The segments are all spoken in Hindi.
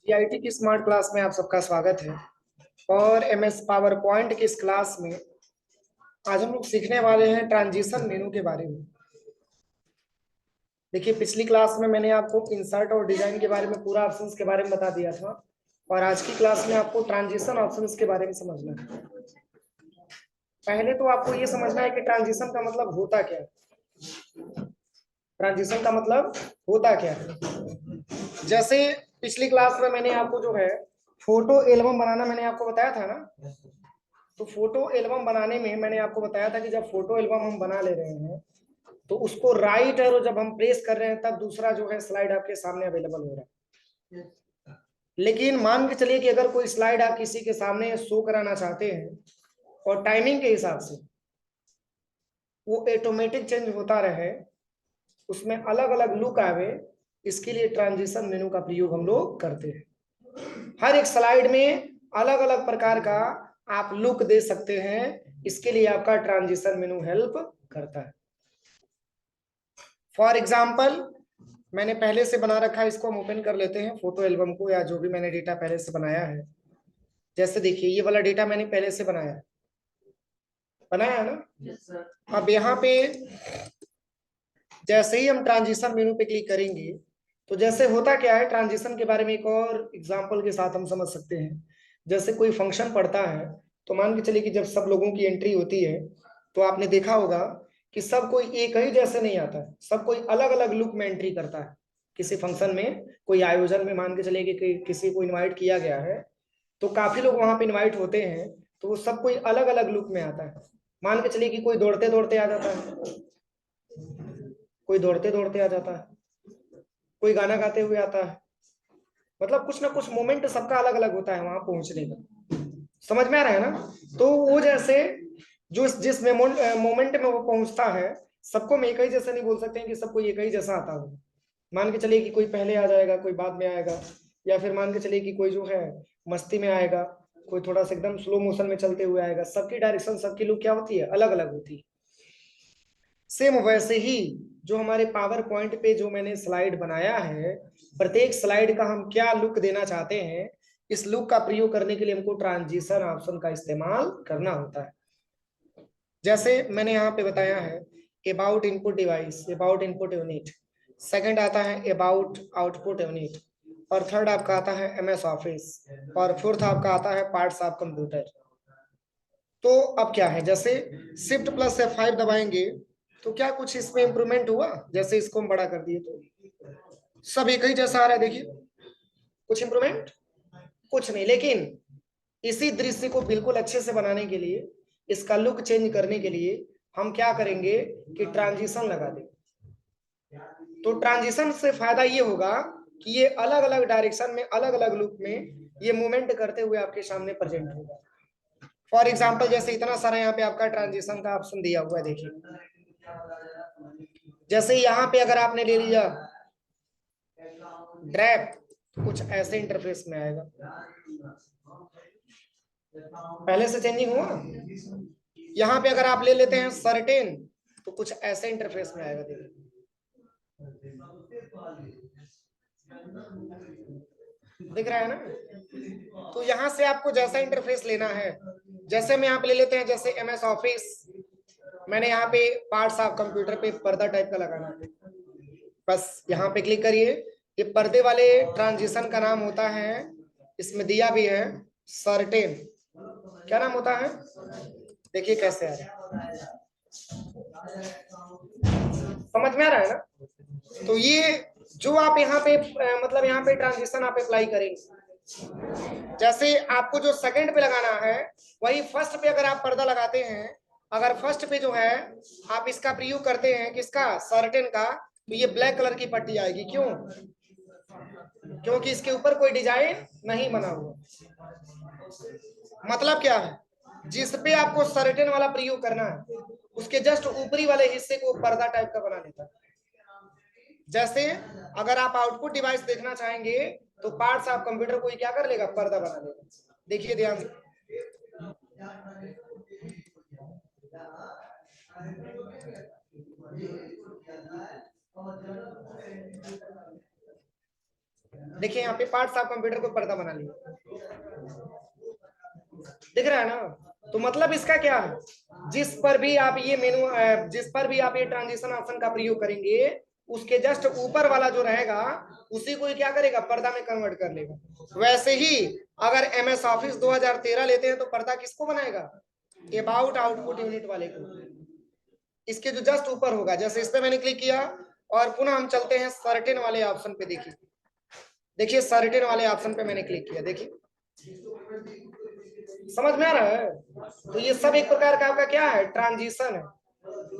जीआईटी की स्मार्ट क्लास में आप सबका स्वागत है। और एमएस पावर पॉइंट की इस क्लास में आज हम लोग सीखने वाले हैं ट्रांजिशन मेनू के बारे में। देखिए, पिछली क्लास में मैंने आपको इंसर्ट और डिजाइन के बारे में पूरा ऑप्शंस के बारे में बता दिया था, और आज की क्लास में आपको ट्रांजिशन ऑप्शंस के बारे में समझना है। पहले तो आपको ये समझना है कि ट्रांजिशन का मतलब होता क्या है। ट्रांजिशन का मतलब होता क्या है। जैसे पिछली क्लास में मैंने आपको जो है फोटो एल्बम बनाना मैंने आपको बताया था ना। तो फोटो एल्बम बनाने में मैंने आपको बताया था कि जब फोटो एल्बम हम बना ले रहे हैं तो उसको राइट एरो जब हम प्रेस कर रहे हैं तब दूसरा जो है स्लाइड आपके सामने अवेलेबल हो रहा है। लेकिन मान के चलिए कि अगर कोई स्लाइड आप किसी के सामने शो कराना चाहते हैं और टाइमिंग के हिसाब से वो ऑटोमेटिक चेंज होता रहे, उसमें अलग अलग लुक आवे, इसके लिए ट्रांजिशन मेनू का प्रयोग हम लोग करते हैं। हर एक स्लाइड में अलग अलग प्रकार का आप लुक दे सकते हैं, इसके लिए आपका ट्रांजिशन मेनू हेल्प करता है। फॉर एग्जाम्पल, मैंने पहले से बना रखा है, इसको हम ओपन कर लेते हैं फोटो एल्बम को, या जो भी मैंने डेटा पहले से बनाया है। जैसे देखिए, ये वाला डेटा मैंने पहले से बनाया है ना। yes, अब यहाँ पे जैसे ही हम ट्रांजिशन मेनू पे क्लिक करेंगे तो जैसे होता क्या है, ट्रांजिशन के बारे में एक और एग्जांपल के साथ हम समझ सकते हैं। जैसे कोई फंक्शन पड़ता है तो मान के चलिए कि जब सब लोगों की एंट्री होती है तो आपने देखा होगा कि सब कोई एक ही जैसे नहीं आता है, सब कोई अलग अलग लुक में एंट्री करता है। किसी फंक्शन में, कोई आयोजन में मान के चलिए कि किसी को इन्वाइट किया गया है तो काफी लोग वहां पे इन्वाइट होते हैं, तो वो सब कोई अलग अलग लुक में आता है। मान के चलिए कि कोई दौड़ते दौड़ते आ जाता है, कोई दौड़ते दौड़ते आ जाता है, कोई गाना गाते हुए आता है। मतलब कुछ ना कुछ मोमेंट सबका अलग अलग होता है वहां पहुंचने का। समझ में आ रहा है ना। तो वो जैसे जो जिस मोमेंट में वो पहुंचता है, सबको हम एक ही जैसा नहीं बोल सकते हैं कि सबको एक ही जैसा आता हो। मान के चलिए कि कोई पहले आ जाएगा, कोई बाद में आएगा, या फिर मान के चलिए कि कोई जो है मस्ती में आएगा, कोई थोड़ा सा एकदम स्लो मोशन में चलते हुए आएगा। सबकी डायरेक्शन, सबकी लुक क्या होती है, अलग अलग होती है। सेम वैसे ही जो हमारे पावर पॉइंट पे जो मैंने स्लाइड बनाया है, प्रत्येक स्लाइड का हम क्या लुक देना चाहते हैं, इस लुक का प्रयोग करने के लिए हमको ट्रांजिशन ऑप्शन का इस्तेमाल करना होता है। जैसे मैंने यहाँ पे बताया है, about input device, about input unit, second आता है अबाउट आउटपुट यूनिट, और थर्ड आपका आता है एमएस ऑफिस, और फोर्थ आपका आता है पार्ट्स ऑफ कंप्यूटर। तो अब क्या है, जैसे शिफ्ट प्लस F5 दबाएंगे तो क्या कुछ इसमें इंप्रूवमेंट हुआ। जैसे इसको हम बड़ा कर दिए तो सब एक ही जैसा आ रहा है, देखिए कुछ इंप्रूवमेंट कुछ नहीं। लेकिन इसी दृश्य को बिल्कुल अच्छे से बनाने के लिए, इसका लुक चेंज करने के लिए हम क्या करेंगे कि ट्रांजिशन लगा देंगे। तो ट्रांजिशन से फायदा ये होगा कि ये अलग अलग डायरेक्शन में, अलग अलग लुक में ये मूवमेंट करते हुए आपके सामने प्रेजेंट होगा। फॉर एग्जाम्पल, जैसे इतना सारा यहाँ पे आपका ट्रांजिशन का ऑप्शन दिया हुआ है, देखिए। जैसे यहाँ पे अगर आपने ले लिया ड्रैप, तो कुछ ऐसे इंटरफेस में आएगा। पहले से चेंजिंग हुआ। यहाँ पे अगर आप ले लेते हैं सर्टेन, तो कुछ ऐसे इंटरफेस में आएगा, देखिए। दिख रहा है ना। तो यहाँ से आपको जैसा इंटरफेस लेना है, जैसे में आप ले लेते हैं, जैसे एमएस ऑफिस, मैंने यहाँ पे पार्ट्स ऑफ कंप्यूटर पे पर्दा टाइप का लगाना है, बस यहाँ पे क्लिक करिए। ये पर्दे वाले ट्रांजिशन का नाम होता है, इसमें दिया भी है सर्टेन। क्या नाम होता है, देखिए कैसे आ रहा है, समझ में आ रहा है ना। तो ये जो आप यहाँ पे मतलब यहाँ पे ट्रांजिशन आप अप्लाई करेंगे, जैसे आपको जो सेकंड पे लगाना है वही फर्स्ट पे अगर आप पर्दा लगाते हैं, अगर फर्स्ट पे जो है आप इसका प्रयोग करते हैं, किसका, सर्टेन का, तो ये ब्लैक कलर की पट्टी आएगी। क्यों, क्योंकि इसके ऊपर कोई डिजाइन नहीं बना हुआ। मतलब क्या है, जिस पे आपको सर्टेन वाला प्रयोग करना है उसके जस्ट ऊपरी वाले हिस्से को पर्दा टाइप का बना लेता है। जैसे अगर आप आउटपुट डिवाइस देखना चाहेंगे तो पार्ट्स ऑफ कंप्यूटर को क्या कर लेगा, पर्दा बना लेगा। देखिए ध्यान से, देखिए यहाँ पे पार्ट्स ऑफ कंप्यूटर को पर्दा बना लिया, दिख रहा है ना। तो मतलब इसका क्या है, जिस पर भी आप ये मेनू, जिस पर भी आप ये ट्रांजिशन ऑप्शन का प्रयोग करेंगे, उसके जस्ट ऊपर वाला जो रहेगा उसी को क्या करेगा, पर्दा में कन्वर्ट कर लेगा। वैसे ही अगर MS ऑफिस 2013 लेते हैं तो पर्दा किसको बनाएगा, अबाउट आउटपुट यूनिट वाले को, इसके जो जस्ट ऊपर होगा। जैसे इस पे मैंने क्लिक किया और पुनः हम चलते हैं सर्टेन वाले ऑप्शन पे। देखिए देखिए सर्टेन वाले ऑप्शन पे मैंने क्लिक किया, देखिए समझ में आ रहा है। तो ये सब एक प्रकार का आपका क्या है, ट्रांजिशन है।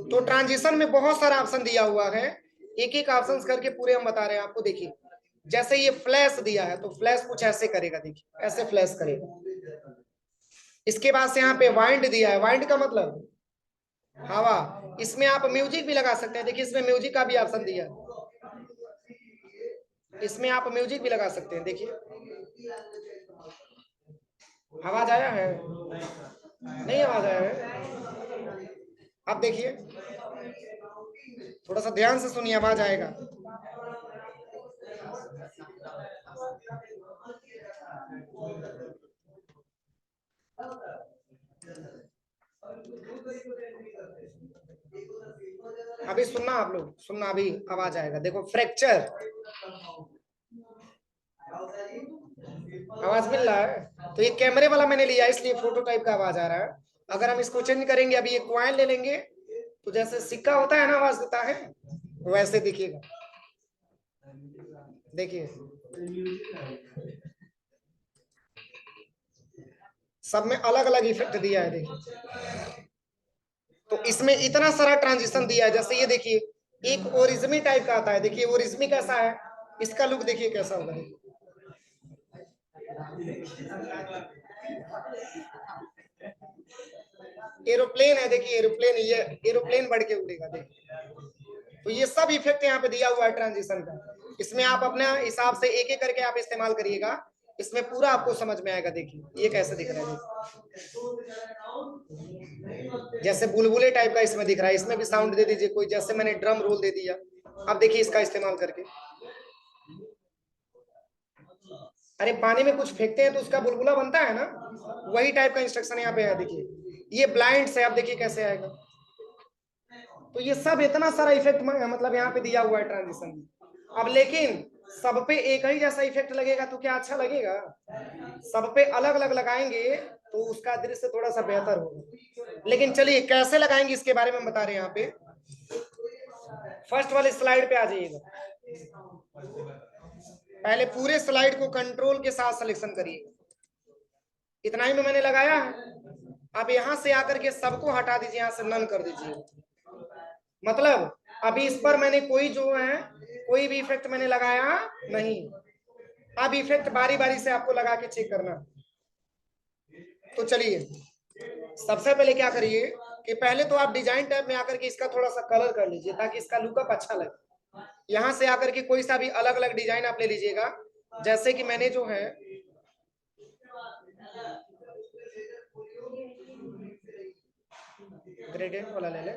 तो ट्रांजिशन में बहुत सारा ऑप्शन दिया हुआ है, एक एक ऑप्शन करके पूरे हम बता रहे हैं आपको। देखिए जैसे ये फ्लैश दिया है तो फ्लैश कुछ ऐसे करेगा, देखिए ऐसे फ्लैश करेगा। इसके बाद से यहाँ पे वाइंड दिया है, वाइंड का मतलब हवा, इसमें आप म्यूजिक भी लगा सकते हैं। देखिए इसमें म्यूजिक का भी ऑप्शन दिया है, इसमें आप म्यूजिक भी लगा सकते हैं। देखिए आवाज आया है, नहीं आवाज आया है, आप देखिए थोड़ा सा ध्यान से सुनिए, आवाज आएगा। अभी सुनना, आप लोग सुनना, अभी आवाज आएगा। देखो फ्रैक्चर, आवाज मिल रहा है। तो ये कैमरे वाला मैंने लिया इसलिए फोटो टाइप का आवाज आ रहा है। अगर हम इसको चेंज करेंगे, अभी ये कॉइन ले लेंगे तो जैसे सिक्का होता है ना, आवाज देता है, वैसे दिखेगा। देखिए सब में अलग अलग इफेक्ट दिया है। देखिए तो इसमें इतना सारा ट्रांजिशन दिया है। जैसे ये देखिए एक ओरिज्मी टाइप का आता है, देखिए ओरिज्मी कैसा है, इसका लुक देखिए कैसा होगा। एरोप्लेन है, देखिए एरोप्लेन, ये एरोप्लेन बढ़ के उड़ेगा। देखिए तो ये सब इफेक्ट यहाँ पे दिया हुआ है ट्रांजिशन का। इसमें आप अपने हिसाब से एक एक करके आप इस्तेमाल करिएगा, इसमें पूरा आपको समझ में आएगा। देखिए ये कैसे दिख रहा है, जैसे बुलबुले टाइप का इसमें दिख रहा है, इसमें भी साउंड दे दीजिए कोई, जैसे मैंने ड्रम रोल दे दिया। अब देखिए इसका इस्तेमाल करके, अरे पानी में कुछ फेंकते हैं तो उसका बुलबुला बनता है ना, वही टाइप का इंस्ट्रक्शन यहाँ पे है। देखिए ये ब्लाइंड से आप देखिए कैसे आएगा। तो ये सब इतना सारा इफेक्ट मतलब यहाँ पे दिया हुआ है ट्रांजिशन। अब लेकिन सब पे एक ही जैसा इफेक्ट लगेगा तो क्या अच्छा लगेगा, सब पे अलग अलग लगाएंगे तो उसका दृश्य थोड़ा सा बेहतर होगा। लेकिन चलिए कैसे लगाएंगे इसके बारे में बता रहे हैं यहाँ पे। फर्स्ट वाले स्लाइड पे आ जाइएगा, पहले पूरे स्लाइड को कंट्रोल के साथ सिलेक्शन करिए। इतना ही में मैंने लगाया है। अब यहां से आकर के सबको हटा दीजिए, यहां से नन कर दीजिए। मतलब अभी इस पर मैंने कोई जो है कोई भी इफेक्ट मैंने लगाया नहीं। अब इफेक्ट बारी बारी से आपको लगा के चेक करना। तो चलिए सबसे पहले क्या करिए कि पहले तो आप डिजाइन टैब में आकर के इसका थोड़ा सा कलर कर लीजिए ताकि इसका लुकअप अच्छा लगे। यहां से आकर के कोई सा भी अलग अलग डिजाइन आप ले लीजिएगा। जैसे कि मैंने जो है ग्रेडियंट वाला ले ले,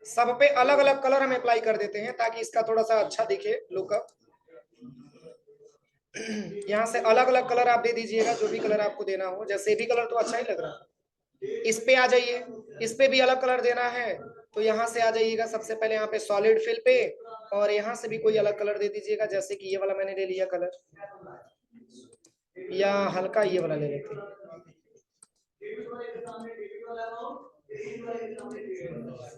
सब पे अलग अलग कलर हम अप्लाई कर देते हैं ताकि इसका थोड़ा सा अच्छा दिखे लुकअप। यहाँ से अलग अलग कलर आप दे दीजिएगा, जो भी कलर आपको देना हो। जैसे भी कलर तो अच्छा ही लग रहा है। इस पे आ जाइए, इस पे भी अलग कलर देना है तो यहाँ से आ जाइएगा सबसे पहले यहाँ पे सॉलिड फिल पे, और यहाँ से भी कोई अलग कलर दे दीजिएगा। जैसे कि ये वाला मैंने ले लिया कलर, या हल्का ये वाला ले लेते हैं।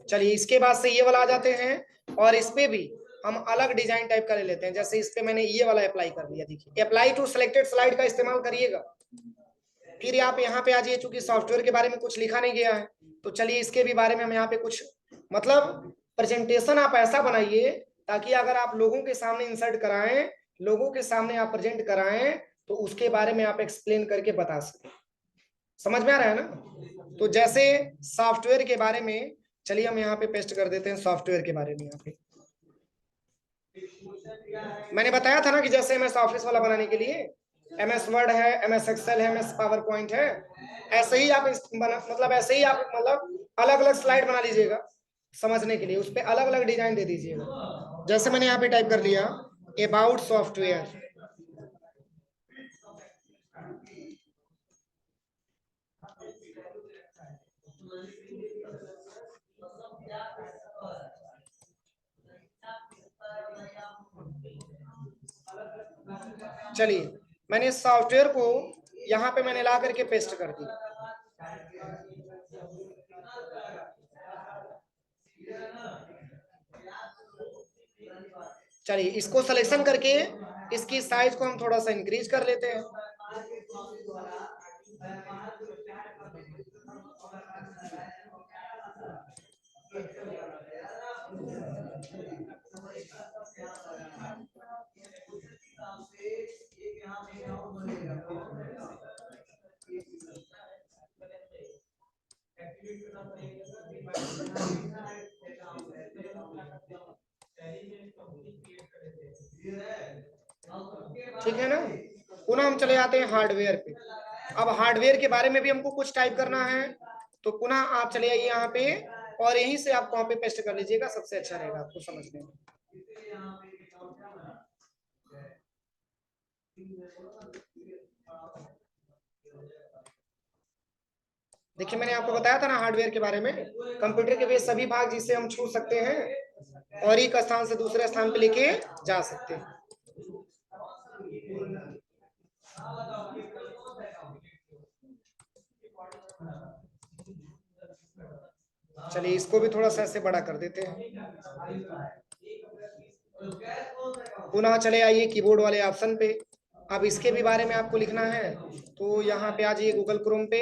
चलिए इसके बाद से ये वाला आ जाते हैं और इस पे भी हम अलग डिजाइन टाइप का ले लेते हैं। जैसे इस पे मैंने ये वाला अप्लाई कर दिया। देखिए अप्लाई टू सिलेक्टेड स्लाइड का इस्तेमाल करिएगा। फिर आप यहाँ पे आ जाइए, चूंकि सॉफ्टवेयर के बारे में कुछ लिखा नहीं गया है तो चलिए इसके भी बारे में हम यहाँ पे कुछ मतलब प्रेजेंटेशन आप ऐसा बनाइए ताकि अगर आप लोगों के सामने इंसर्ट कराएं, लोगों के सामने आप प्रेजेंट कराएं तो उसके बारे में आप एक्सप्लेन करके बता सकें। समझ में आ रहा है ना। तो जैसे सॉफ्टवेयर के बारे में, चलिए हम यहाँ पे पेस्ट कर देते हैं सॉफ्टवेयर के बारे में। यहाँ पे मैंने बताया था ना कि जैसे MS ऑफिस वाला बनाने के लिए MS वर्ड है, MS एक्सेल है, MS पावर पॉइंट है, ऐसे ही आप मतलब ऐसे ही आप अलग अलग स्लाइड बना लीजिएगा समझने के लिए, उस पर अलग अलग डिजाइन दे दीजिएगा। जैसे मैंने यहाँ पे टाइप कर लिया अबाउट सॉफ्टवेयर, चलिए मैंने सॉफ्टवेयर को यहाँ पे मैंने ला करके पेस्ट कर दी। चलिए इसको सिलेक्शन करके इसकी साइज को हम थोड़ा सा इंक्रीज कर लेते हैं। ठीक है ना। पुनः हम चले आते हैं हार्डवेयर पे। अब हार्डवेयर के बारे में भी हमको कुछ टाइप करना है, तो पुनः आप चले आइए यहाँ पे और यहीं से आप कॉपी पेस्ट कर लीजिएगा, सबसे अच्छा रहेगा आपको समझने में। देखिए मैंने आपको बताया था ना हार्डवेयर के बारे में, कंप्यूटर के वे सभी भाग जिसे हम छू सकते हैं और एक स्थान से दूसरे स्थान पे लेके जा सकते हैं। चलिए इसको भी थोड़ा सा ऐसे बड़ा कर देते हैं। पुनः चले आइए कीबोर्ड वाले ऑप्शन पे। अब इसके भी बारे में आपको लिखना है, तो यहाँ पे आ जाइए गूगल क्रोम पे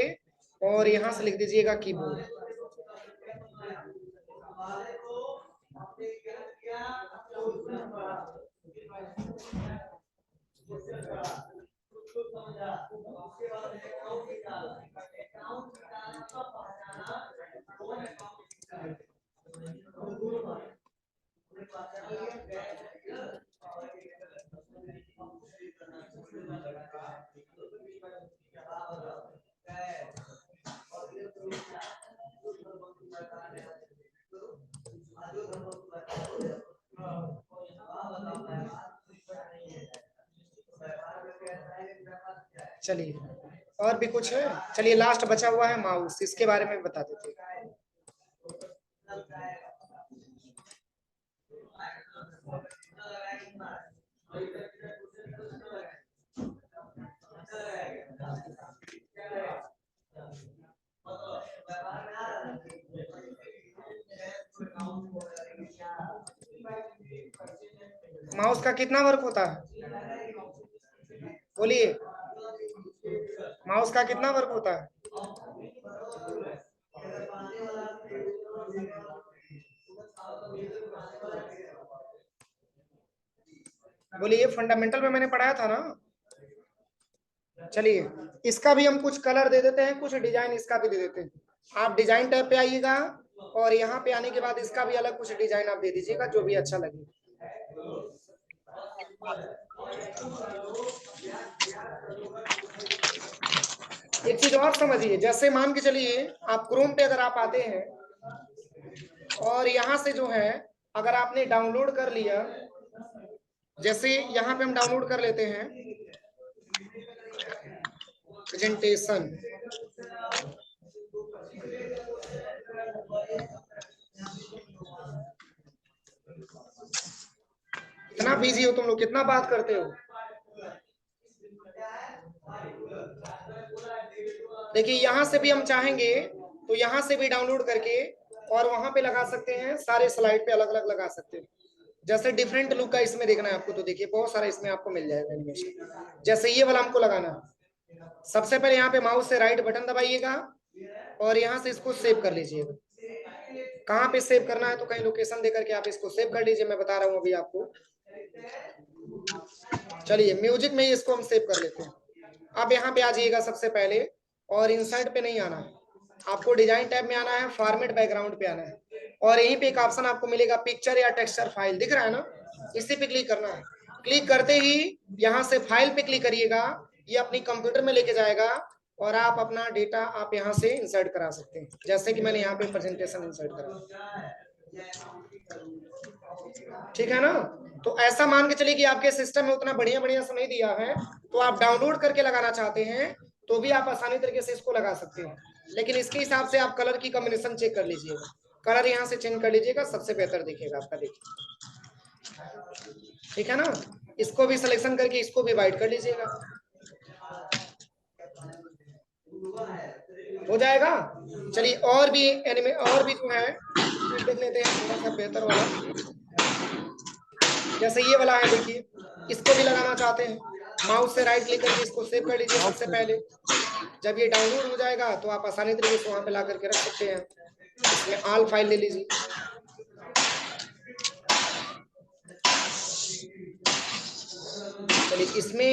और यहाँ से लिख दीजिएगा कीबोर्ड। चलिए और भी कुछ है। चलिए लास्ट बचा हुआ है माउस, इसके बारे में बता देते हैं। माउस का कितना वर्क होता है, बोलिए। माउस का कितना वर्क होता है? बोलिए, ये फंडामेंटल में मैंने पढ़ाया था ना। चलिए इसका भी हम कुछ कलर दे देते हैं, कुछ डिजाइन इसका भी दे देते हैं। आप डिजाइन टैब पे आइएगा और यहाँ पे आने के बाद इसका भी अलग कुछ डिजाइन आप दे दीजिएगा, जो भी अच्छा लगे। एक चीज और समझिए, जैसे मान के चलिए आप क्रोम पे अगर आप आते हैं और यहाँ से जो है अगर आपने डाउनलोड कर लिया, जैसे यहाँ पे हम डाउनलोड कर लेते हैं प्रेजेंटेशन, इतना बिजी हो तुम लोग, कितना बात करते हो। देखिए यहाँ से भी हम चाहेंगे तो यहाँ से भी डाउनलोड करके और वहां पे लगा सकते हैं, सारे स्लाइड पे अलग अलग लगा सकते हैं। जैसे डिफरेंट लुक का इसमें देखना है आपको, तो देखिए बहुत सारा इसमें आपको मिल जाएगा एनिमेशन। जैसे ये वाला हमको लगाना है, सबसे पहले यहाँ पे माउस से राइट बटन दबाइएगा और यहाँ से इसको सेव कर लीजिएगा। कहाँ पे सेव करना है, तो कहीं लोकेशन देकर के आप इसको सेव कर लीजिए, मैं बता रहा हूँ अभी आपको। चलिए म्यूजिक में ही इसको हम सेव कर लेते हैं। अब यहाँ पे आ जाइएगा सबसे पहले और इंसर्ट पे नहीं आना है, आपको डिजाइन टैब में आना है, फॉर्मेट बैकग्राउंड पे आना है और यहीं पे एक ऑप्शन आपको मिलेगा पिक्चर या टेक्सचर फाइल, दिख रहा है ना, इसी पे क्लिक करना है। क्लिक करते ही यहाँ से फाइल पे क्लिक करिएगा, ये अपनी कंप्यूटर में लेके जाएगा और आप अपना डेटा आप यहाँ से इंसर्ट करा सकते हैं। जैसे कि मैंने यहाँ पे प्रेजेंटेशन इंसर्ट करा। ठीक है ना। तो ऐसा मान के चलिए कि आपके सिस्टम में उतना बढ़िया बढ़िया से नहीं दिया है, तो आप डाउनलोड करके लगाना चाहते हैं तो भी आप आसानी तरीके से इसको लगा सकते हैं। लेकिन इसके हिसाब से आप कलर की कॉम्बिनेशन चेक कर लीजिएगा, कलर यहाँ से चेंज कर लीजिएगा, सबसे बेहतर दिखेगा आपका। देखिए, ठीक है ना। इसको भी सिलेक्शन करके इसको भी वाइट कर लीजिएगा, हो जाएगा। चलिए और भी एनिमे और भी जो है देख लेते हैं थोड़ा सा बेहतर वाला। जैसे ये वाला है, देखिए इसको भी लगाना चाहते हैं, माउस से राइट क्लिक करके इसको सेव कर लीजिए सबसे पहले। जब ये डाउनलोड हो जाएगा तो आप आसानी तरीके से वहां पे ला करके रख सकते हैं। इसमें ऑल फाइल ले लीजिए। चलिए इसमें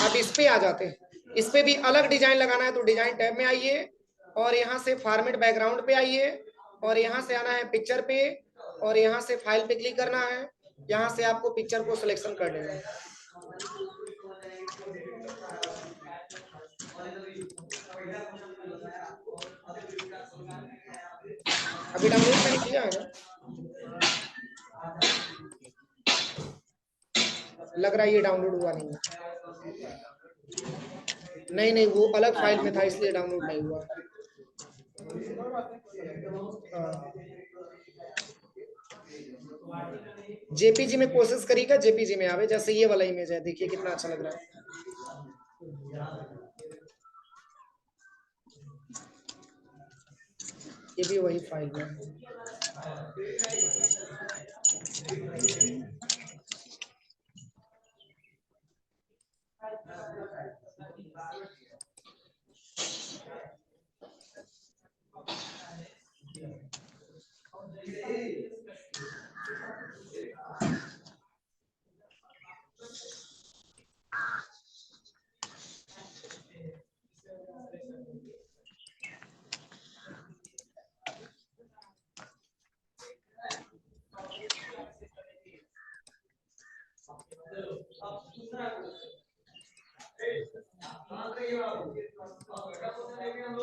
अब इस पे आ जाते हैं। इस पे भी अलग डिजाइन लगाना है तो डिजाइन टैब में आइए और यहाँ से फॉर्मेट बैकग्राउंड पे आइए और यहाँ से आना है पिक्चर पे और यहाँ से फाइल पे क्लिक करना है। यहाँ से आपको पिक्चर को सिलेक्शन कर लेना है। अभी डाउनलोड मैंने किया है ना, लग रहा है ये डाउनलोड हुआ नहीं है। नहीं नहीं, वो अलग फाइल में था इसलिए डाउनलोड नहीं हुआ। जेपीजी में कोशिश करिएगा जेपीजी में आवे। जैसे ये वाला इमेज है, देखिए कितना अच्छा लग रहा है। ये भी वही फाइल में।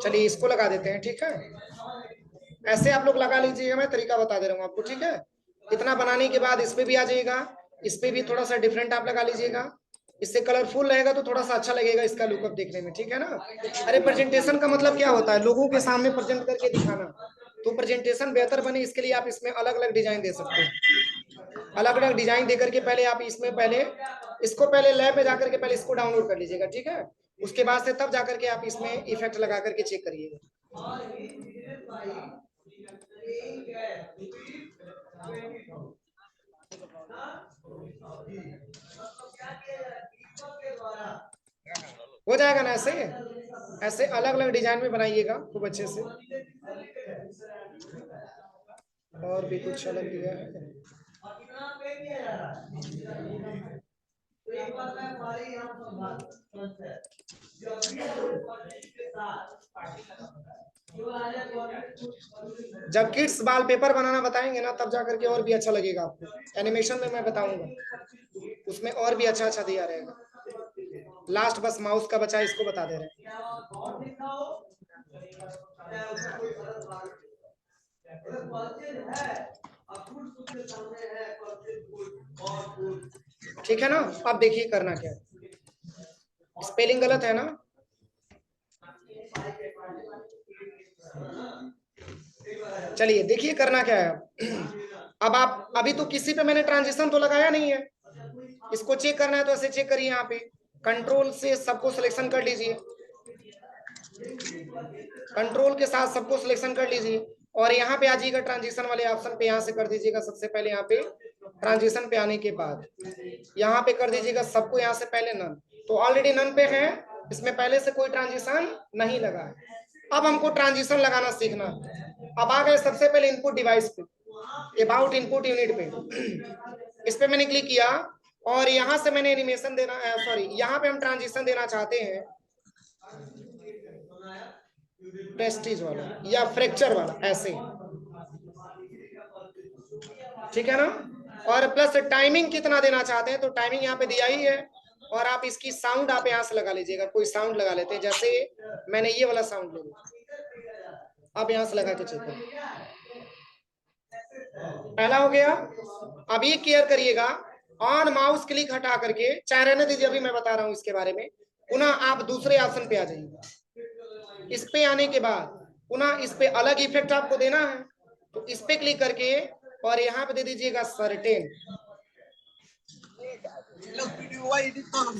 चलिए इसको लगा देते हैं, ठीक है। ऐसे आप लोग लगा लीजिएगा, मैं तरीका बता दे रहा हूँ आपको, ठीक है। इतना बनाने के बाद इस पे भी आ जाएगा, इस पे भी थोड़ा सा डिफरेंट आप लगा लीजिएगा। इससे कलरफुल रहेगा तो थोड़ा सा अच्छा लगेगा इसका लुकअप देखने में, ठीक है ना। अरे प्रेजेंटेशन का मतलब क्या होता है, लोगों के सामने प्रेजेंट करके दिखाना। तो प्रेजेंटेशन बेहतर बने इसके लिए आप इसमें अलग अलग डिजाइन दे सकते हैं। अलग अलग डिजाइन दे करके पहले आप इसमें पहले इसको पहले लैब में जाकर के पहले इसको डाउनलोड कर लीजिएगा, ठीक है। उसके बाद से तब जाकर के आप इसमें इफेक्ट लगा करके चेक करिएगा। हो जाएगा ना ऐसे। ऐसे अलग अलग डिजाइन में बनाइएगा खूब अच्छे से। और भी कुछ अलग दिया है। जब किड्स वॉलपेपर बनाना बताएंगे ना तब जाकर के और भी अच्छा लगेगा आपको। एनिमेशन में मैं बताऊंगा, उसमें और भी अच्छा अच्छा दिया रहेगा। लास्ट बस माउस का बचा, इसको बता दे रहे हैं। ठीक है ना। अब देखिए करना क्या है, स्पेलिंग गलत है ना। चलिए देखिए करना क्या है। अब आप अभी तो किसी पे मैंने ट्रांजिशन तो लगाया नहीं है, इसको चेक करना है तो ऐसे चेक करिए। यहाँ पे कंट्रोल से सबको सिलेक्शन कर लीजिए, कंट्रोल के साथ सबको सिलेक्शन कर लीजिए और यहाँ पे आ जाइएगा ट्रांजिशन वाले ऑप्शन पे, यहाँ से कर दीजिएगा सबसे पहले। यहाँ पे ट्रांजिशन पे आने के बाद यहाँ पे कर दीजिएगा सबको यहाँ से पहले नन। तो ऑलरेडी नन पे है, इसमें पहले से कोई ट्रांजिशन नहीं लगा है। अब हमको ट्रांजिशन लगाना सीखना। अब आ गए सबसे पहले इनपुट डिवाइस पे, अबाउट इनपुट यूनिट पे। इस पे मैंने क्लिक किया और यहाँ से मैंने एनिमेशन देना, सॉरी यहाँ पे हम ट्रांजिशन देना चाहते हैं प्रेस्टीज वाला या फ्रैक्चर वाला, ऐसे, ठीक है ना। और प्लस टाइमिंग कितना देना चाहते हैं तो टाइमिंग यहाँ पे दिया ही है। और आप इसकी साउंड आप यहाँ से लगा लीजिएगा, कोई साउंड लगा लेते हैं, जैसे मैंने ये वाला साउंड ले लिया। अब यहाँ से लगा के चेक करो, पहला हो गया। अब ये केयर करिएगा, ऑन माउस क्लिक हटा करके, चाहे रहने दीजिए, अभी मैं बता रहा हूं इसके बारे में। पुनः आप दूसरे ऑप्शन पे आ जाइए। इस पे आने के बाद पुनः इस पे अलग इफेक्ट आपको देना है, तो इस पे क्लिक करके और यहाँ पे दे दीजिएगा सर्टेन।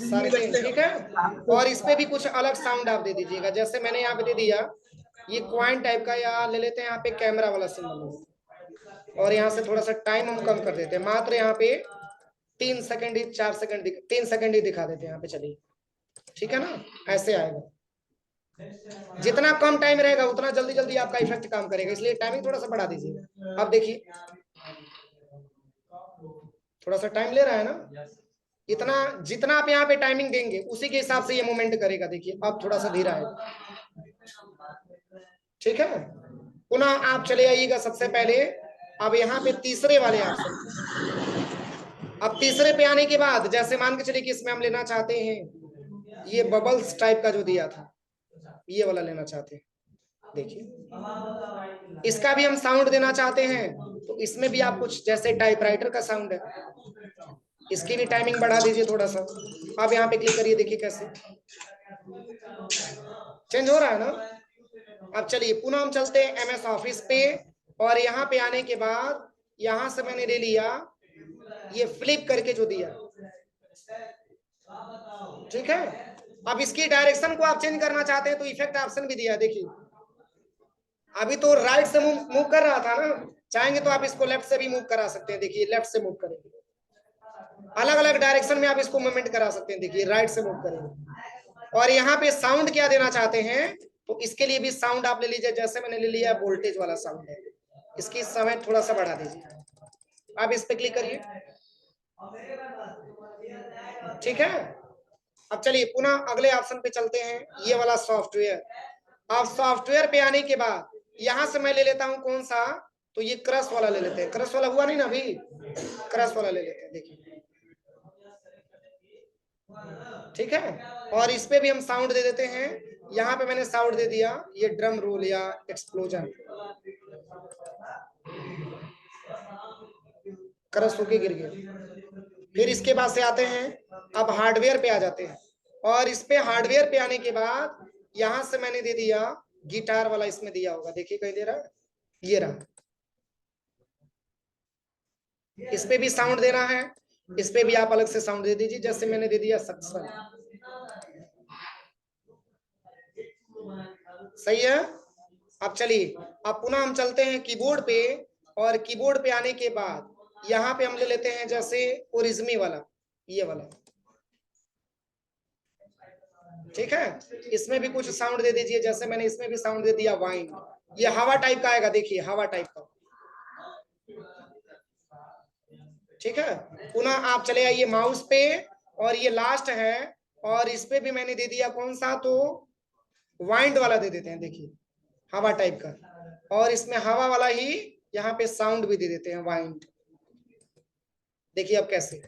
सर्टेन, ठीक है। और इस पे भी कुछ अलग साउंड आप दे दीजिएगा, जैसे मैंने यहाँ पे दे दिया ये क्वाइन टाइप का, या ले लेते हैं यहाँ पे कैमरा वाला सिंबल, और यहाँ से थोड़ा सा टाइम हम कम कर देते हैं, मात्र यहाँ पे 3 सेकंड ही, 4 सेकंड, 3 सेकंड ही दिखा देते हैं यहाँ पे, चलिए ठीक है ना, ऐसे आएगा। जितना कम टाइम रहेगा उतना जल्दी जल्दी आपका इफेक्ट काम करेगा, इसलिए टाइमिंग थोड़ा सा बढ़ा दीजिए। अब देखिए थोड़ा सा टाइम ले रहा है ना, इतना जितना आप यहाँ पे टाइमिंग देंगे उसी के हिसाब से ये मूवमेंट करेगा। देखिए अब थोड़ा सा धीरा है, ठीक है। पुनः आप चले आइएगा सबसे पहले, अब यहाँ पे तीसरे वाले ऑप्शन। अब तीसरे पे आने के बाद जैसे मान के चलिए कि इसमें हम लेना चाहते हैं ये बबल्स टाइप का जो दिया था, ये वाला लेना चाहते हैं। देखिए इसका भी हम साउंड देना चाहते हैं, तो इसमें भी आप कुछ जैसे टाइपराइटर का साउंड है, इसकी भी टाइमिंग बढ़ा दीजिए थोड़ा सा। आप यहाँ पे क्लिक करिए, देखिए कैसे चेंज हो रहा है ना। अब चलिए पुनः हम चलते हैं MS ऑफिस पे, और यहाँ पे आने के बाद यहाँ से मैंने ले लिया ये फ्लिप करके जो दिया, ठीक है। अब इसकी डायरेक्शन को आप चेंज करना चाहते हैं तो इफेक्ट ऑप्शन भी दिया, देखिए अभी तो राइट से मूव कर रहा था ना, चाहेंगे तो आप इसको लेफ्ट से भी मूव करा सकते हैं। देखिए लेफ्ट से मूव करेंगे, अलग अलग डायरेक्शन में आप इसको मूवमेंट करा सकते हैं। देखिए राइट से मूव करेंगे। और यहाँ पे साउंड क्या देना चाहते हैं, तो इसके लिए भी साउंड आप ले लीजिए, जैसे मैंने ले लिया वोल्टेज वाला साउंड है, इसकी समय थोड़ा सा बढ़ा दीजिए। आप इस पे क्लिक करिए, ठीक है। अब चलिए पुनः अगले ऑप्शन पे चलते हैं, ये वाला सॉफ्टवेयर। अब सॉफ्टवेयर पे आने के बाद यहां से मैं ले लेता हूं कौन सा, तो ये क्रश वाला ले लेते हैं। क्रश वाला हुआ नहीं ना अभी, क्रश वाला ले लेते हैं, देखिए ठीक है। और इस पे भी हम साउंड दे देते हैं, यहाँ पे मैंने साउंड दे दिया ये ड्रम रोल या एक्सप्लोजन, क्रश होके गिर गया। फिर इसके बाद से आते हैं, अब हार्डवेयर पे आ जाते हैं, और इस पे हार्डवेयर पे आने के बाद यहां से मैंने दे दिया गिटार वाला, इसमें दिया होगा, देखिए कहीं दे रहा है, ये रहा। इस पे भी साउंड देना है, इस पे भी आप अलग से साउंड दे दीजिए, जैसे मैंने दे दिया सक्सन, सही है। अब चलिए अब पुनः हम चलते हैं कीबोर्ड पे, और कीबोर्ड पे आने के बाद यहाँ पे हम ले लेते हैं जैसे ओरिज्मी वाला, ये वाला, ठीक है। इसमें भी कुछ साउंड दे दीजिए, जैसे मैंने इसमें भी साउंड दे दिया वाइन, ये हवा टाइप का आएगा, देखिए हवा टाइप का, ठीक है। पुनः आप चले आइए माउस पे, और ये लास्ट है, और इस पे भी मैंने दे दिया कौन सा, तो वाइंड वाला दे देते हैं, देखिए हवा टाइप का, और इसमें हवा वाला ही यहाँ पे साउंड भी दे देते हैं वाइंड। देखिए अब कैसे,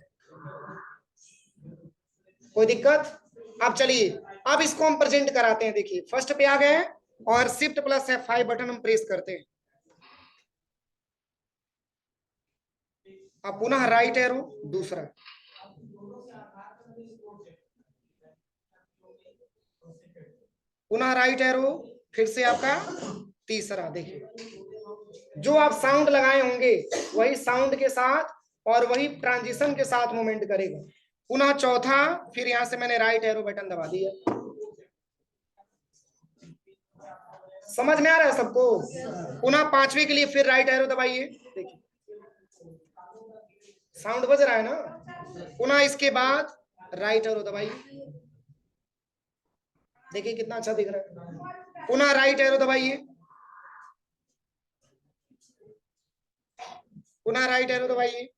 कोई दिक्कत। अब चलिए अब इसको हम प्रेजेंट कराते हैं। देखिए फर्स्ट पे आ गए, और Shift+F5 बटन हम प्रेस करते हैं। अब पुनः राइट एरो दूसरा, पुनः राइट एरो, फिर से आपका तीसरा। देखिए जो आप साउंड लगाए होंगे वही साउंड के साथ और वही ट्रांजिशन के साथ मूवमेंट करेगा। पुनः चौथा, फिर यहां से मैंने राइट एरो बटन दबा दिया। समझ में आ रहा है सबको। पुनः पांचवी के लिए फिर राइट एरो दबाइए, देखिए साउंड बज रहा है ना। पुनः इसके बाद राइट एरो दबाइए, देखिए कितना अच्छा दिख रहा है। पुनः राइट एरो दबाइए, पुनः राइट एरो दबाइए।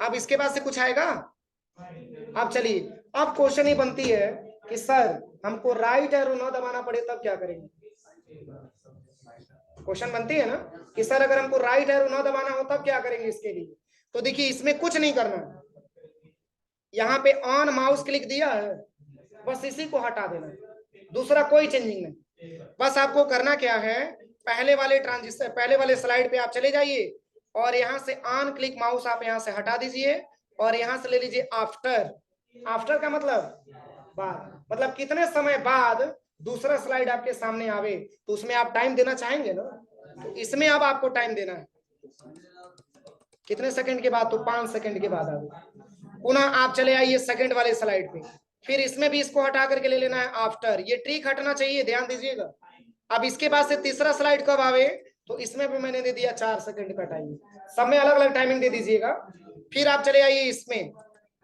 अब इसके बाद से कुछ आएगा। अब चलिए अब क्वेश्चन ही बनती है कि सर हमको राइट एरो ना दबाना पड़े तब क्या करेंगे। क्वेश्चन बनती है ना कि सर अगर हमको राइट एरो ना दबाना हो तब क्या करेंगे इसके लिए। तो देखिए इसमें कुछ नहीं करना, यहाँ पे ऑन माउस क्लिक दिया है, बस इसी को हटा देना, दूसरा कोई चेंजिंग नहीं। बस आपको करना क्या है, पहले वाले स्लाइड पे आप चले जाइए और यहाँ से ऑन क्लिक माउस आप यहाँ से हटा दीजिए और यहाँ से ले लीजिए आफ्टर। आफ्टर का मतलब बाद, मतलब कितने समय बाद दूसरा स्लाइड आपके सामने आवे, तो उसमें आप टाइम देना चाहेंगे ना, तो इसमें अब आपको टाइम देना है कितने सेकंड के बाद, तो 5 सेकंड के बाद आवे। पुनः आप चले आइए सेकंड वाले स्लाइड पे, फिर इसमें भी इसको हटा करके ले लेना है आफ्टर। ये ट्रिक हटना चाहिए, ध्यान दीजिएगा। अब इसके बाद से तीसरा स्लाइड कब आवे, तो इसमें भी मैंने दे दिया 4 सेकंड का टाइम, सब में अलग अलग टाइमिंग दे दीजिएगा। फिर आप चले आइए इसमें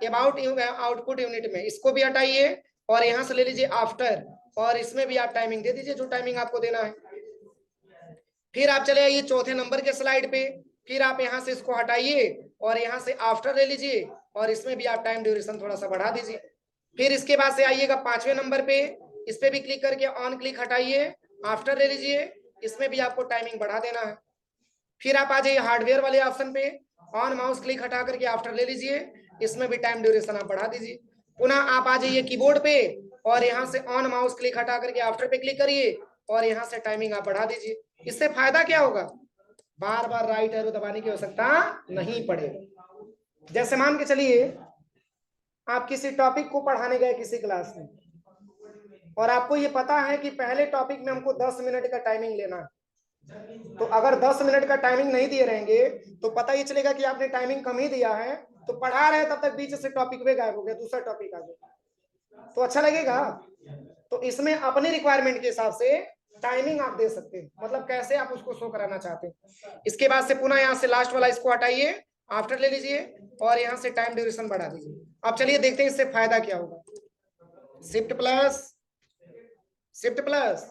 अबाउट आउटपुट यूनिट में, इसको भी हटाइए और यहाँ से ले लीजिए आफ्टर, और इसमें भी आप टाइमिंग दे दीजिए जो टाइमिंग आपको देना है। फिर आप चले आइए चौथे नंबर के स्लाइड पे, फिर आप यहाँ से इसको हटाइए और यहाँ से आफ्टर ले लीजिए और इसमें भी आप टाइम ड्यूरेशन थोड़ा सा बढ़ा दीजिए। फिर इसके बाद से आइएगा 5वें नंबर पे, इस पे भी क्लिक करके ऑन क्लिक हटाइए, आफ्टर ले लीजिए, इसमें भी आपको टाइमिंग बढ़ा देना है। फिर आप आ जाइए हार्डवेयर वाले ऑप्शन पे, ऑन माउस क्लिक हटा करके आफ्टर ले लीजिए, इसमें भी टाइम ड्यूरेशन आप बढ़ा दीजिए। पुनः आप आ जाइए कीबोर्ड पे और यहाँ से ऑन माउस क्लिक हटा करके आफ्टर पे क्लिक करिए और यहाँ से टाइमिंग आप बढ़ा दीजिए। इससे फायदा क्या होगा, बार बार राइट एरो दबाने की आवश्यकता नहीं पड़ेगी। जैसे मान के चलिए आप किसी टॉपिक को पढ़ाने गए किसी क्लास में, और आपको ये पता है कि पहले टॉपिक में हमको 10 मिनट का टाइमिंग लेना है, तो अगर 10 मिनट का टाइमिंग नहीं दिए रहेंगे तो पता ये चलेगा कि आपने टाइमिंग कम ही दिया है, तो पढ़ा रहे तब तक बीच से टॉपिक वे गायब हो गया, दूसरा टॉपिक आ गया, तो अच्छा लगेगा। तो इसमें अपने रिक्वायरमेंट के हिसाब से टाइमिंग आप दे सकते हैं, मतलब कैसे आप उसको शो कराना चाहते हैं। इसके बाद से पुनः यहाँ से लास्ट वाला इसको हटाइए, आफ्टर ले लीजिए और यहाँ से टाइम ड्यूरेशन बढ़ा दीजिए। अब चलिए देखते हैं इससे फायदा क्या होगा। शिफ्ट प्लस, शिफ्ट प्लस,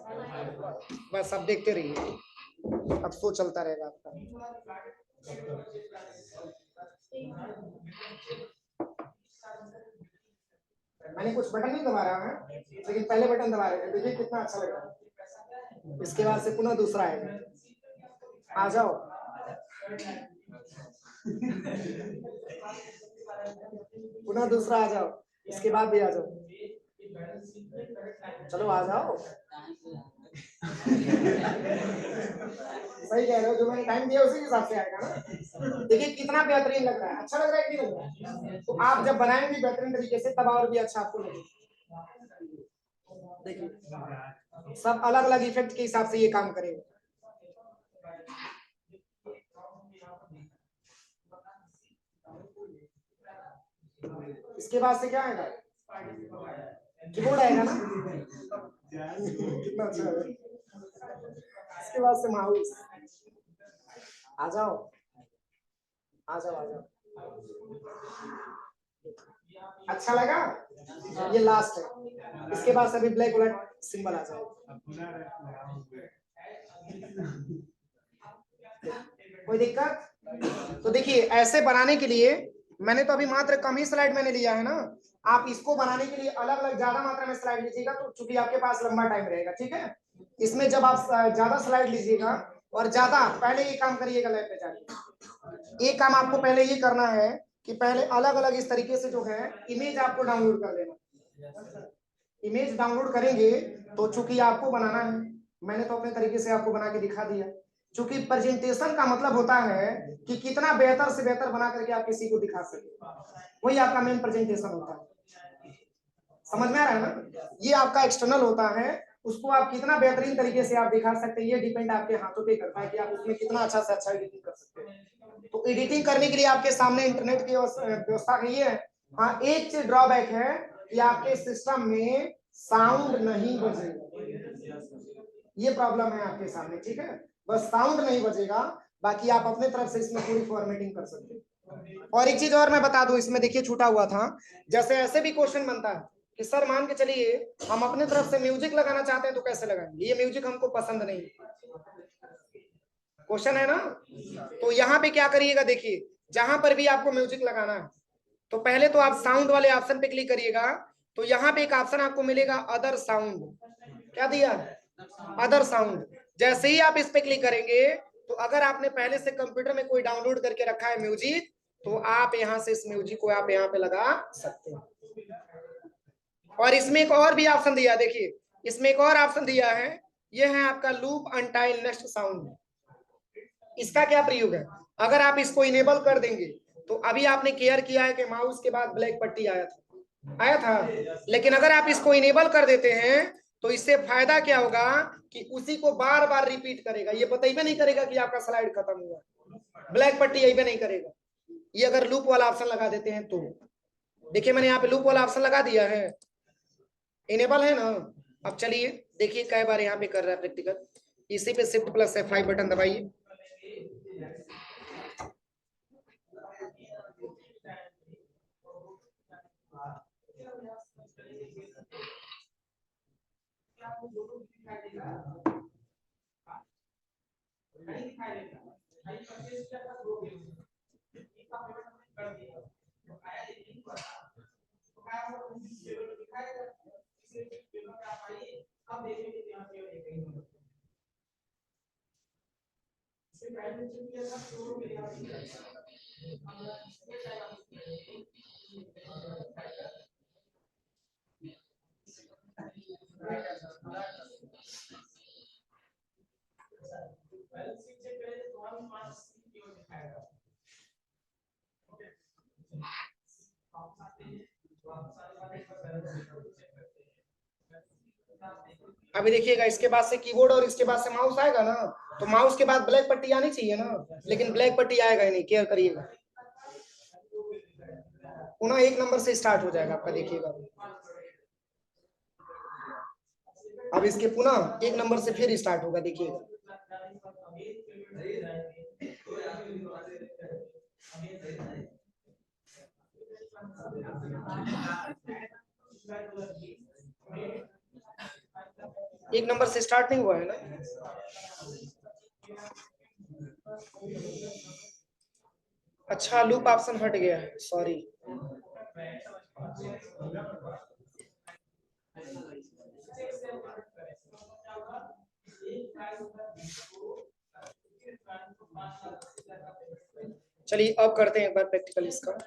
बस अब देखते रहिए, अब शो चलता रहेगा आपका। मैंने कुछ बटन नहीं दबा रहा है, लेकिन पहले बटन दबा रहे थे, देखिए कितना अच्छा लग रहा है। इसके बाद से पुनः दूसरा आएगा, आ जाओ। पुनः दूसरा आ जाओ, इसके बाद भी आ जाओ, चलो आ जाओ। सही कह रहे हो, जो मैंने टाइम दिया उसी हिसाब से आएगा ना। देखिए कितना बेहतरीन लग रहा है, अच्छा लग रहा है कि नहीं लग रहा है, तो आप जब बनाएंगे बेहतरीन तरीके से तब और भी अच्छा आपको लगेगा। देखिए सब अलग अलग इफेक्ट के हिसाब से ये काम करेगा। इसके बाद से क्या आएगा, कीबोर्ड आएगा ना, कितना अच्छा है। इसके बाद से माउस, आ जाओ आ जाओ आ जाओ, अच्छा लगा। ये लास्ट है, इसके बाद से अभी ब्लैक वाला सिंबल आ जाएगा। कोई दिक्कत? तो देखिए ऐसे बनाने के लिए मैंने तो अभी मात्र कम ही स्लाइड मैंने लिया है ना, आप इसको बनाने के लिए अलग अलग ज्यादा मात्रा में स्लाइड लीजिएगा, तो चूंकि आपके पास लंबा टाइम रहेगा, ठीक है। इसमें जब आप ज्यादा स्लाइड लीजिएगा और ज्यादा, पहले ये काम करिएगा लैब पे जाके, ये काम आपको पहले ये करना है कि पहले अलग अलग इस तरीके से जो है इमेज आपको डाउनलोड कर लेना। इमेज डाउनलोड करेंगे तो चूंकि आपको बनाना है, मैंने तो अपने तरीके से आपको बना के दिखा दिया। चूंकि प्रेजेंटेशन का मतलब होता है कि कितना बेहतर से बेहतर बना करके आप किसी को दिखा सके, वही आपका मेन प्रेजेंटेशन होता है। समझ में आ रहा है ना, ये आपका एक्सटर्नल होता है, उसको आप कितना बेहतरीन तरीके से आप दिखा सकते हैं, ये डिपेंड आपके हाथों पे करता है कि आप उसमें कितना अच्छा से अच्छा एडिटिंग कर सकते हैं। तो एडिटिंग करने के लिए आपके सामने इंटरनेट की व्यवस्था नहीं है। हाँ एक चीज ड्रॉबैक है कि आपके सिस्टम में साउंड नहीं बजेगा, ये प्रॉब्लम है आपके सामने, ठीक है। बस साउंड नहीं बजेगा, बाकी आप अपने तरफ से इसमें पूरी फॉर्मेटिंग कर सकते हैं। और एक चीज और मैं बता दूं, इसमें देखिए छूटा हुआ था, जैसे ऐसे भी क्वेश्चन बनता है कि सर मान के चलिए हम अपने तरफ से म्यूजिक लगाना चाहते हैं तो कैसे लगाएंगे, ये म्यूजिक हमको पसंद नहीं, क्वेश्चन है ना। तो यहाँ पे क्या करिएगा, देखिए जहां पर भी आपको म्यूजिक लगाना है तो पहले तो आप साउंड वाले ऑप्शन पे क्लिक करिएगा, तो यहाँ पे एक ऑप्शन आपको मिलेगा अदर साउंड, क्या दिया, अदर साउंड। जैसे ही आप इस पे क्लिक करेंगे तो अगर आपने पहले से कंप्यूटर में कोई डाउनलोड करके रखा है म्यूजिक, तो आप यहाँ से इस म्यूजिक को आप यहाँ पे लगा सकते हैं। और इसमें एक और भी ऑप्शन दिया, देखिए इसमें एक और ऑप्शन दिया है ये है आपका लूप अनटाइल नेक्स्ट साउंड। इसका क्या प्रयोग है, अगर आप इसको इनेबल कर देंगे तो अभी आपने केयर किया है कि माउस के बाद ब्लैक पट्टी आया था, लेकिन अगर आप इसको इनेबल कर देते हैं तो इससे फायदा क्या होगा कि उसी को बार बार रिपीट करेगा, ये बताइए नहीं करेगा कि आपका स्लाइड खत्म हुआ, ब्लैक पट्टी यही नहीं करेगा। ये अगर लूप वाला ऑप्शन लगा देते हैं तो देखिए मैंने यहाँ पे लूप वाला ऑप्शन लगा दिया है, इनेबल है ना। अब चलिए देखिए कई बार यहाँ पे कर रहा है प्रैक्टिकल, इसी पे शिफ्ट प्लस F5 बटन दबाइए। अभी देखिएगा इसके बाद से कीबोर्ड और इसके बाद से माउस आएगा ना, तो माउस के बाद ब्लैक पट्टी आनी चाहिए ना, लेकिन ब्लैक पट्टी आएगा ही नहीं, केयर करिएगा। पुनः एक नंबर से स्टार्ट हो जाएगा आपका, देखिएगा अब इसके पुनः एक नंबर से फिर स्टार्ट होगा, देखिएगा। एक नंबर से स्टार्ट नहीं हुआ है ना। अच्छा लूप ऑप्शन हट गया है, सॉरी। चलिए अब करते हैं एक बार प्रैक्टिकल इसका।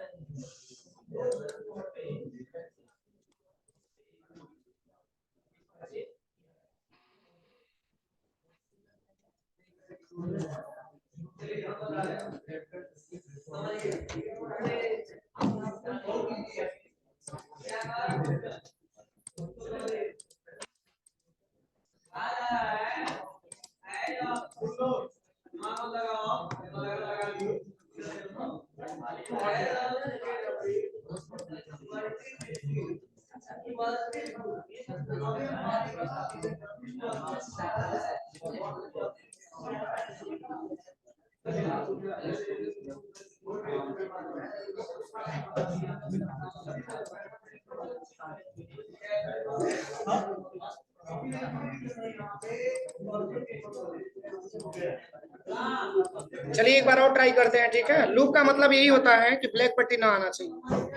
चलिए एक बार और ट्राई करते हैं, ठीक है। लूप का मतलब यही होता है कि ब्लैक पट्टी ना आना चाहिए।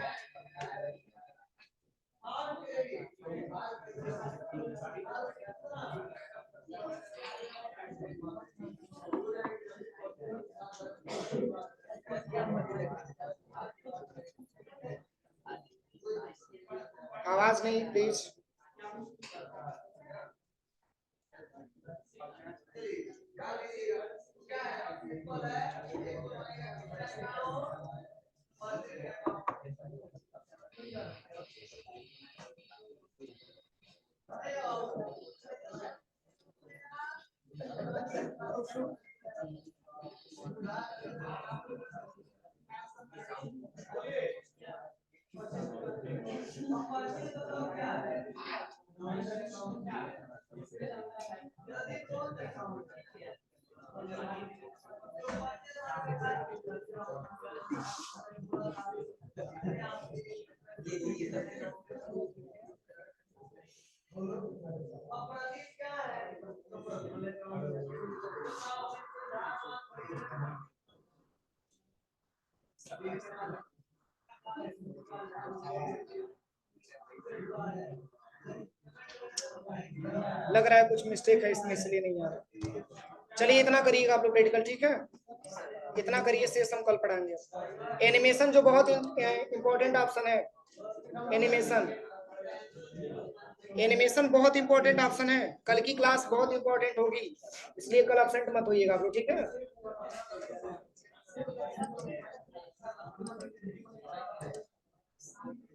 आवाज नहीं प्लीज। लग रहा है कुछ मिस्टेक है इसमें, इसलिए नहीं आ रहा। चलिए इतना करिएगा आप लोग प्रैक्टिकल, ठीक है। इतना करिए, शेष हम कल पढ़ाएंगे। एनिमेशन जो बहुत इंपॉर्टेंट ऑप्शन है, एनिमेशन एनिमेशन बहुत इंपॉर्टेंट ऑप्शन है, कल की क्लास बहुत इंपॉर्टेंट होगी, इसलिए कल एब्सेंट मत होइएगा आप लोग, ठीक है।